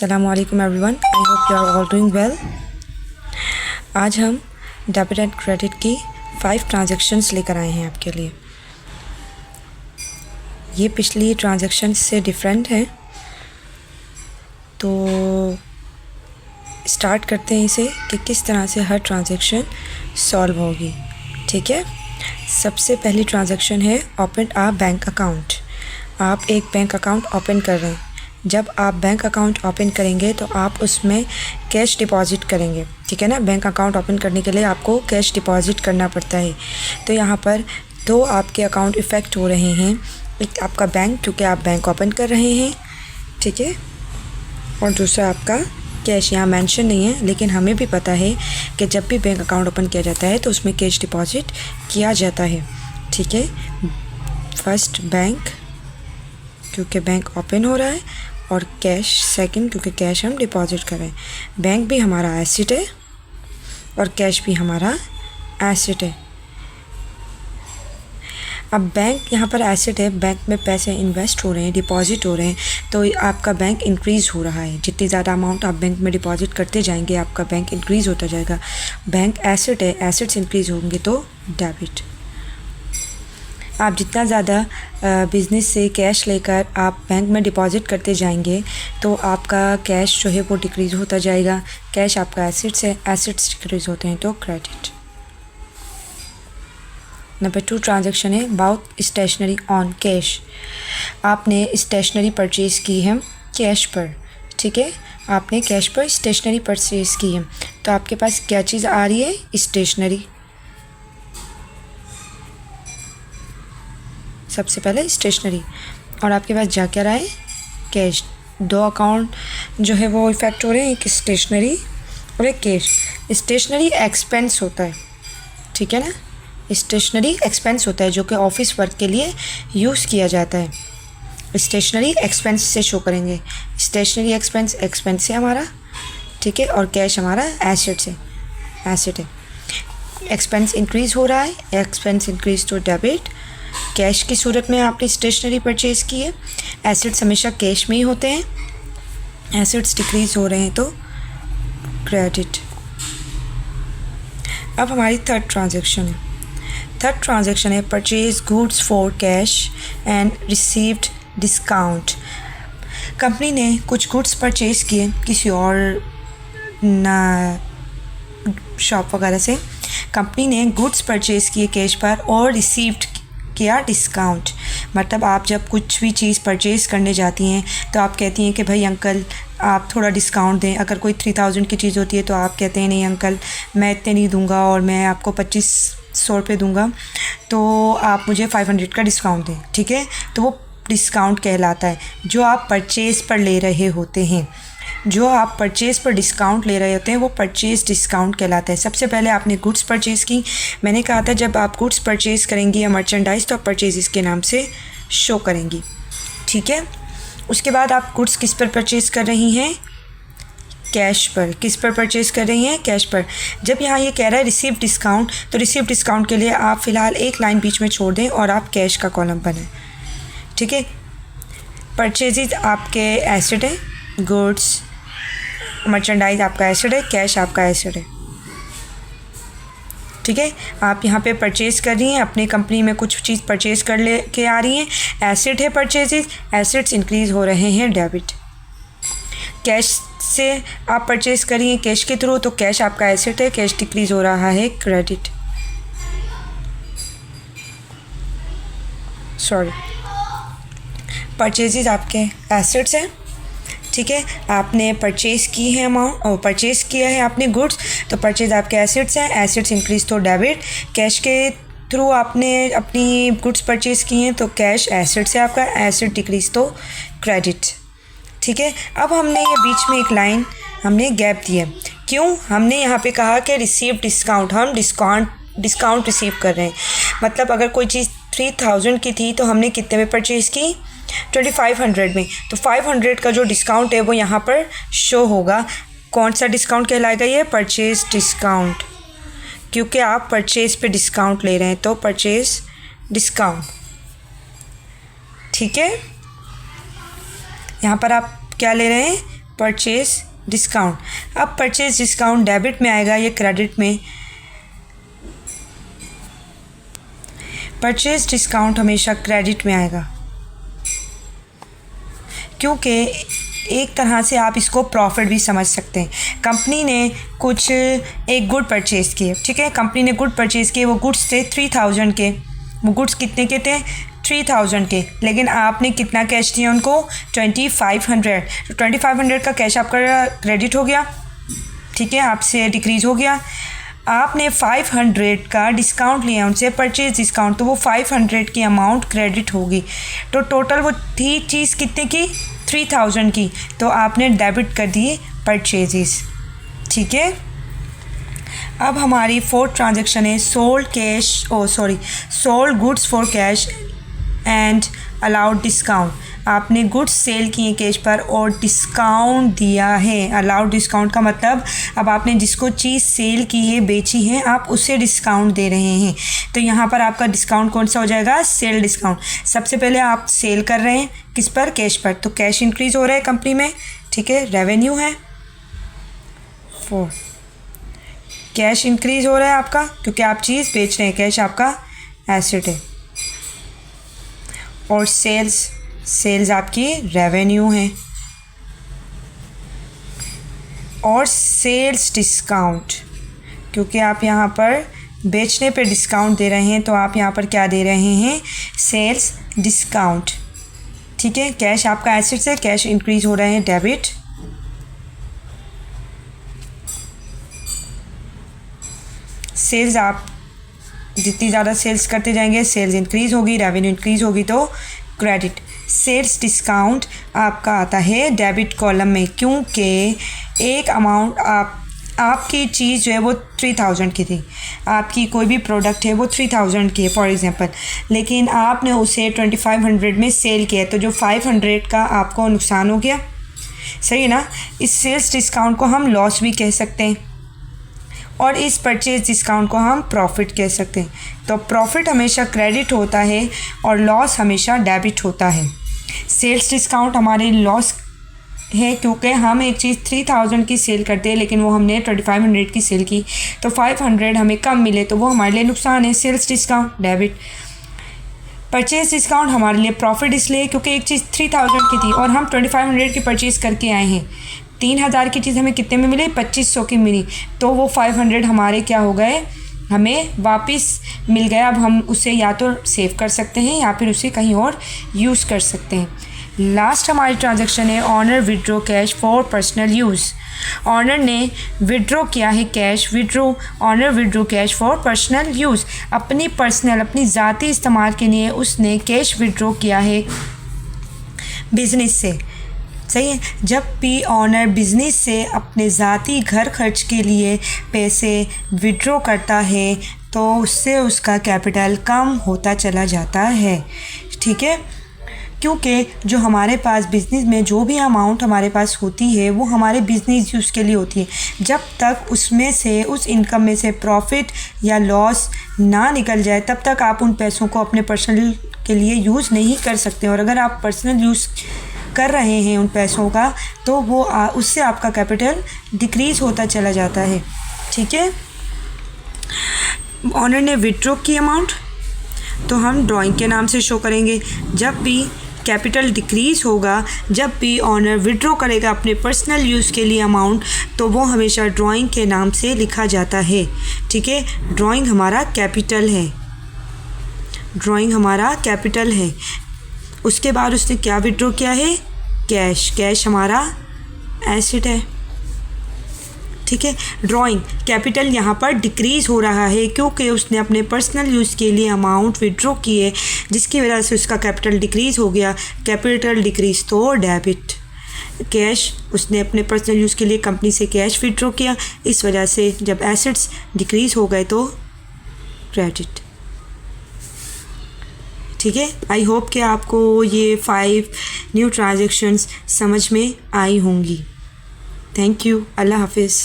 अस्सलामुअलैकुम everyone, I hope you are all doing well. आज हम डेबिट एंड क्रेडिट की 5 ट्रांजैक्शंस लेकर आए हैं आपके लिए। ये पिछली ट्रांजैक्शंस से डिफरेंट है, तो स्टार्ट करते हैं इसे कि किस तरह से हर ट्रांजैक्शन सॉल्व होगी। ठीक है, सबसे पहली ट्रांजैक्शन है ओपन आ बैंक अकाउंट। आप एक बैंक अकाउंट ओपन कर रहे हैं। जब आप बैंक अकाउंट ओपन करेंगे तो आप उसमें कैश डिपॉज़िट करेंगे। ठीक है ना, बैंक अकाउंट ओपन करने के लिए आपको कैश डिपॉज़िट करना पड़ता है। तो यहाँ पर दो आपके अकाउंट इफ़ेक्ट हो रहे हैं। एक आपका बैंक, क्योंकि आप बैंक ओपन कर रहे हैं, ठीक है, और दूसरा आपका कैश। यहाँ मेंशन नहीं है, लेकिन हमें भी पता है कि जब भी बैंक अकाउंट ओपन किया जाता है तो उसमें कैश डिपॉज़िट किया जाता है। ठीक है, फर्स्ट बैंक, क्योंकि बैंक ओपन हो रहा है, और कैश सेकंड, क्योंकि कैश हम डिपॉज़िट कर रहे हैं। बैंक भी हमारा एसेट है और कैश भी हमारा एसेट है। अब बैंक यहाँ पर एसेट है, बैंक में पैसे इन्वेस्ट हो रहे हैं, डिपॉज़िट हो रहे हैं, तो आपका बैंक इंक्रीज़ हो रहा है। जितनी ज़्यादा अमाउंट आप बैंक में डिपॉज़िट करते जाएंगे, आपका बैंक इंक्रीज़ होता जाएगा। बैंक एसेट है, एसेट्स इंक्रीज़ होंगे तो डेबिट। आप जितना ज़्यादा बिज़नेस से कैश लेकर आप बैंक में डिपॉज़िट करते जाएंगे तो आपका कैश जो है वो डिक्रीज़ होता जाएगा। कैश आपका एसेट्स है, एसेट्स डिक्रीज़ होते हैं तो क्रेडिट। नंबर 2 ट्रांजैक्शन है अबाउट स्टेशनरी ऑन कैश। आपने स्टेशनरी परचेज़ की है कैश पर। ठीक है, आपने कैश पर स्टेशनरी परचेज़ की है, तो आपके पास क्या चीज़ आ रही है? स्टेशनरी। सबसे पहले स्टेशनरी, और आपके पास जा क्या रहा है? कैश। दो अकाउंट जो है वो इफ़ेक्ट हो रहे हैं, एक स्टेशनरी और एक कैश। स्टेशनरी एक्सपेंस होता है, ठीक है ना, स्टेशनरी एक्सपेंस होता है जो कि ऑफिस वर्क के लिए यूज़ किया जाता है। स्टेशनरी एक्सपेंस से शो करेंगे। स्टेशनरी एक्सपेंस एक्सपेंस है हमारा, ठीक है, और कैश हमारा एसेट है, एसेट है। एक्सपेंस इंक्रीज़ हो रहा है, expense increase to debit. Cash की सूरत में आपने स्टेशनरी परचेज़ की है। एसेट्स हमेशा कैश में ही होते हैं, एसेट्स डिक्रीज़ हो रहे हैं तो क्रेडिट। अब हमारी थर्ड ट्रांजैक्शन है। थर्ड ट्रांजैक्शन है purchase goods for cash and received discount. Company ने कुछ गुड्स परचेज़ किए किसी और शॉप वगैरह से। कंपनी ने गुड्स परचेज़ किए कैश पर और रिसीव्ड किया डिस्काउंट। मतलब आप जब कुछ भी चीज़ परचेज़ करने जाती हैं तो आप कहती हैं कि भाई अंकल आप थोड़ा डिस्काउंट दें। अगर कोई 3000 की चीज़ होती है तो आप कहते हैं नहीं अंकल मैं इतने नहीं दूंगा और मैं आपको 2500 रुपये दूंगा, तो आप मुझे 500 का डिस्काउंट दें। ठीक है, तो वो डिस्काउंट कहलाता है जो आप परचेज़ पर ले रहे होते हैं। जो आप परचेज़ पर डिस्काउंट ले रहे होते हैं वो परचेज़ डिस्काउंट कहलाता है। सबसे पहले आपने गुड्स परचेज़ की। मैंने कहा था जब आप गुड्स परचेज़ करेंगी या मर्चेंडाइज़ तो आप परचेज़ के नाम से शो करेंगी। ठीक है, उसके बाद आप गुड्स किस पर परचेज़ कर रही हैं? कैश पर। किस पर परचेज़ कर रही हैं? कैश पर। जब यहाँ ये कह रहा है रिसीव डिस्काउंट, तो रिसीव डिस्काउंट के लिए आप फ़िलहाल एक लाइन बीच में छोड़ दें और आप कैश का कॉलम बनाएं। ठीक है, परचेज़ आपके एसेट है, गुड्स मर्चेंडाइज आपका एसेट है, कैश आपका एसेट है। ठीक है, आप यहाँ पे परचेज़ कर रही हैं, अपनी कंपनी में कुछ चीज़ परचेज़ कर ले के आ रही हैं, एसेट है परचेज़, एसेट्स इंक्रीज़ हो रहे हैं डेबिट। कैश से आप परचेज़ कर रही हैं कैश के थ्रू, तो कैश आपका एसेट है, कैश डिक्रीज़ हो रहा है क्रेडिट। सॉरी, परचेज़ आपके एसेट्स हैं। ठीक है, आपने परचेज़ की है अमाउंट और परचेज़ किया है आपने गुड्स, तो परचेज़ आपके एसेट्स हैं, एसेट्स इंक्रीज़ तो डेबिट। कैश के थ्रू आपने अपनी गुड्स परचेज़ की हैं तो कैश एसेट्स है आपका, एसेट डिक्रीज़ तो क्रेडिट। ठीक है, अब हमने ये बीच में एक लाइन हमने गैप दिया। क्यों? हमने यहाँ पे कहा कि रिसीव डिस्काउंट, हम डिस्काउंट रिसीव कर रहे हैं। मतलब अगर कोई चीज़ 3000 की थी तो हमने कितने में परचेज़ की? 2500 में। तो 500 का जो डिस्काउंट है वो यहाँ पर शो होगा। कौन सा डिस्काउंट कहलाएगा? ये परचेज़ डिस्काउंट, क्योंकि आप परचेज़ पे डिस्काउंट ले रहे हैं तो परचेज़ डिस्काउंट। ठीक है, यहाँ पर आप क्या ले रहे हैं? Purchase discount. अब परचेज डिस्काउंट डेबिट में आएगा या क्रेडिट में? परचेज डिस्काउंट हमेशा क्रेडिट में आएगा, क्योंकि एक तरह से आप इसको प्रॉफिट भी समझ सकते हैं। कंपनी ने एक गुड परचेज़ किए, ठीक है, कंपनी ने गुड परचेज़ किए, वो गुड्स थे 3000 के। वो गुड्स कितने के थे? 3000 के। लेकिन आपने कितना कैश दिया उनको? 2500। तो 2500 का कैश आपका क्रेडिट हो गया, ठीक है, आपसे डिक्रीज़ हो गया। आपने 500 का डिस्काउंट लिया उनसे, परचेज डिस्काउंट, तो वो 500 की अमाउंट क्रेडिट होगी। तो टोटल वो थी चीज़ कितने की? 3000 की। तो आपने डेबिट कर दिए परचेजेस, ठीक है। अब हमारी फोर्थ ट्रांजैक्शन है sold goods for cash and allowed discount. आपने गुड्स सेल किए कैश पर और डिस्काउंट दिया है। अलाउड डिस्काउंट का मतलब अब आपने जिसको चीज़ सेल की है, बेची है, आप उससे डिस्काउंट दे रहे हैं। तो यहाँ पर आपका डिस्काउंट कौन सा हो जाएगा? Sale discount. सबसे पहले आप सेल कर रहे हैं किस पर? कैश पर। तो कैश इंक्रीज़ हो रहा है कंपनी में, ठीक है, रेवेन्यू है 4। कैश इंक्रीज़ हो रहा है आपका क्योंकि आप चीज़ बेच रहे हैं, कैश आपका एसेट है। और सेल्स आपकी रेवेन्यू है। और सेल्स डिस्काउंट, क्योंकि आप यहाँ पर बेचने पे डिस्काउंट दे रहे हैं, तो आप यहाँ पर क्या दे रहे हैं? सेल्स डिस्काउंट, ठीक है। कैश आपका एसेट से, कैश इंक्रीज हो रहे हैं, डेबिट। सेल्स आप जितनी ज़्यादा सेल्स करते जाएंगे, सेल्स इंक्रीज़ होगी, रेवेन्यू इंक्रीज़ होगी, तो क्रेडिट। सेल्स डिस्काउंट आपका आता है डेबिट कॉलम में, क्योंकि एक अमाउंट आपकी चीज़ जो है वो 3000 की थी। आपकी कोई भी प्रोडक्ट है वो 3000 की है फॉर एग्जांपल, लेकिन आपने उसे 2500 में सेल किया, तो जो 500 का आपको नुकसान हो गया, सही है ना। इस सेल्स डिस्काउंट को हम लॉस भी कह सकते हैं और इस परचेज डिस्काउंट को हम प्रॉफिट कह सकते हैं। तो प्रॉफिट हमेशा क्रेडिट होता है और लॉस हमेशा डेबिट होता है। सेल्स डिस्काउंट हमारे लॉस है क्योंकि हम एक चीज़ 3000 की सेल करते हैं, लेकिन वो हमने 2500 की सेल की, तो 500 हमें कम मिले, तो वो हमारे लिए नुकसान है। Sales discount debit. Purchase discount हमारे लिए प्रॉफिट इसलिए क्योंकि एक चीज़ 3000 की थी और हम 2500 की परचेज़ करके आए हैं। 3000 की चीज़ हमें कितने में मिली? 2500 की मिली, तो वो 500 हमारे क्या हो गए? हमें वापस मिल गया। अब हम उसे या तो सेव कर सकते हैं या फिर उसे कहीं और यूज़ कर सकते हैं। लास्ट हमारी ट्रांजैक्शन है owner withdraw cash for personal use. Owner ने विड्रॉ किया है cash, owner withdraw cash for personal use. अपनी ज़ाती इस्तेमाल के लिए उसने कैश विड्रॉ किया है बिज़नेस से, सही है। जब भी ऑनर बिज़नेस से अपने ज़ाती घर खर्च के लिए पैसे विड्रॉ करता है तो उससे उसका कैपिटल कम होता चला जाता है, ठीक है। क्योंकि जो हमारे पास बिज़नेस में जो भी अमाउंट हमारे पास होती है वो हमारे बिज़नेस यूज़ के लिए होती है। जब तक उसमें से, उस इनकम में से प्रॉफिट या लॉस ना निकल जाए, तब तक आप उन पैसों को अपने पर्सनल के लिए यूज़ नहीं कर सकते। और अगर आप पर्सनल यूज़ कर रहे हैं उन पैसों का, तो वो उससे आपका कैपिटल डिक्रीज़ होता चला जाता है, ठीक है। ऑनर ने विड्रॉ की अमाउंट तो हम ड्राइंग के नाम से शो करेंगे। जब भी कैपिटल डिक्रीज़ होगा, जब भी ऑनर विड्रॉ करेगा अपने पर्सनल यूज़ के लिए अमाउंट, तो वो हमेशा ड्राइंग के नाम से लिखा जाता है, ठीक है। ड्राइंग हमारा कैपिटल है, ड्राइंग हमारा कैपिटल है। उसके बाद उसने क्या विड्रॉ किया है? कैश। कैश हमारा एसेट है, ठीक है। ड्राइंग कैपिटल यहाँ पर डिक्रीज़ हो रहा है क्योंकि उसने अपने पर्सनल यूज़ के लिए अमाउंट विड्रॉ की है, जिसकी वजह से उसका कैपिटल डिक्रीज़ हो गया। कैपिटल डिक्रीज़ तो डेबिट। कैश उसने अपने पर्सनल यूज़ के लिए कंपनी से कैश विड्रॉ किया, इस वजह से जब एसेट्स डिक्रीज़ हो गए तो क्रेडिट, ठीक है। आई होप कि आपको ये 5 न्यू ट्रांजैक्शंस समझ में आई होंगी। Thank you. अल्लाह हाफिज़।